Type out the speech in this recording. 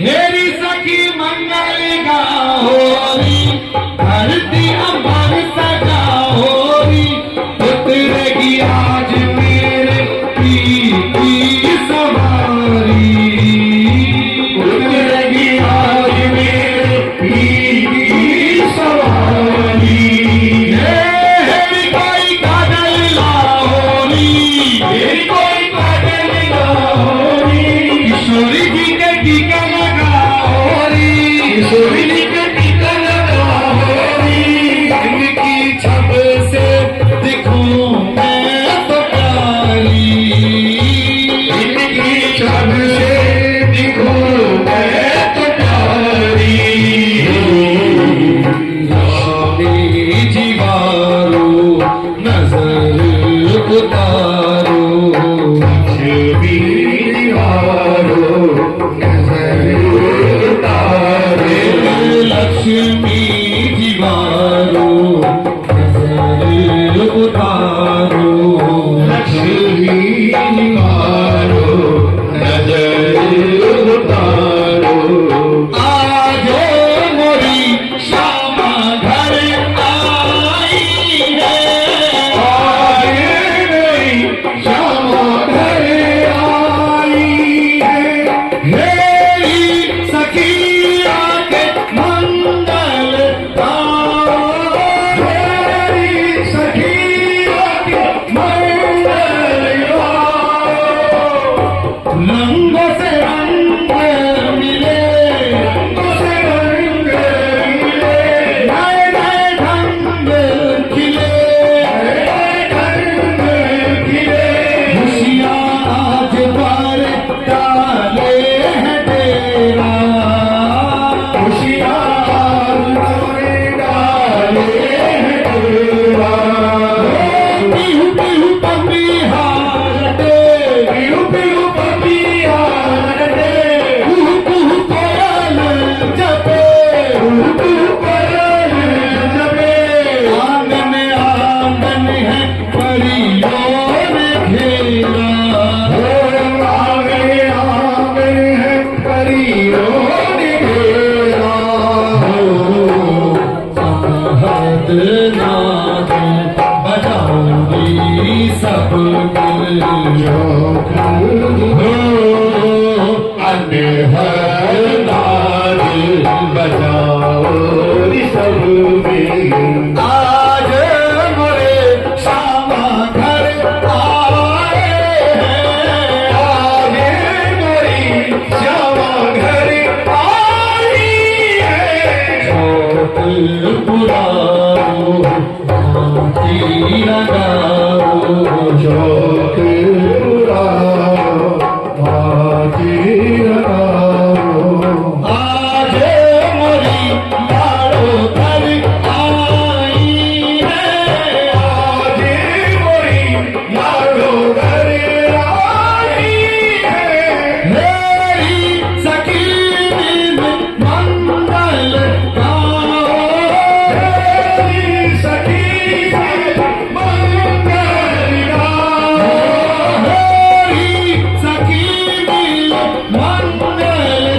हेरी सखी मंगल गाओरी, धरती अमर सजाओरी, उतरेगी आज मेरे पीर की सवारी, उतरेगी आज मेरे पीर की सवारी। हेरी कोई काजल लाओरी, हेरी कोई काजल लाओरी, किशोरी जी के टीका लगाओरी, किशोरी जी के टीका लगाओरी, इनकी छब से दिखूं मैं तो प्यारी, इनकी छब से दिखूं मैं तो प्यारी। लक्ष्मी जीवारो नजर उतारो, लक्ष्मी जीवारो नजर उतारो, लक्ष्मी जीवारो नजर उतारो, लक्ष्मी जीवारो नजर उतारो। आजो मोरी श्यामा घर आई है, आज मेरी श्यामा घर आई है, हेरी सखी आके मंगल गाओ, हेरी सखी आके मंगल गाओ। रंगों से रंग मिले, रंगों से रंग मिले, नए नए ढंग खिले, नए ढंग खिले, खुशियाँ आज पर डाले हैं तेरा, खुशियाँ आज पर डाले हैं तेरा। पीहू पीहू पपीहारते, पीहू पीहू पपीहारते, कुहू कुहू कोयल जपे, कुहू कुहू कोयल जपे, आंगन आंगन है परियों ने घेरा, आंगन आंगन है परियों ने घेरा। समहत नाद बजाऊंगी सब मिल, अनहद नाद बजाओ सब मिल। आज मोरे श्यामा घर आए हैं, आज मोरी श्यामा घर आई है। शौक पुराओ, शांति लगाओ, शौक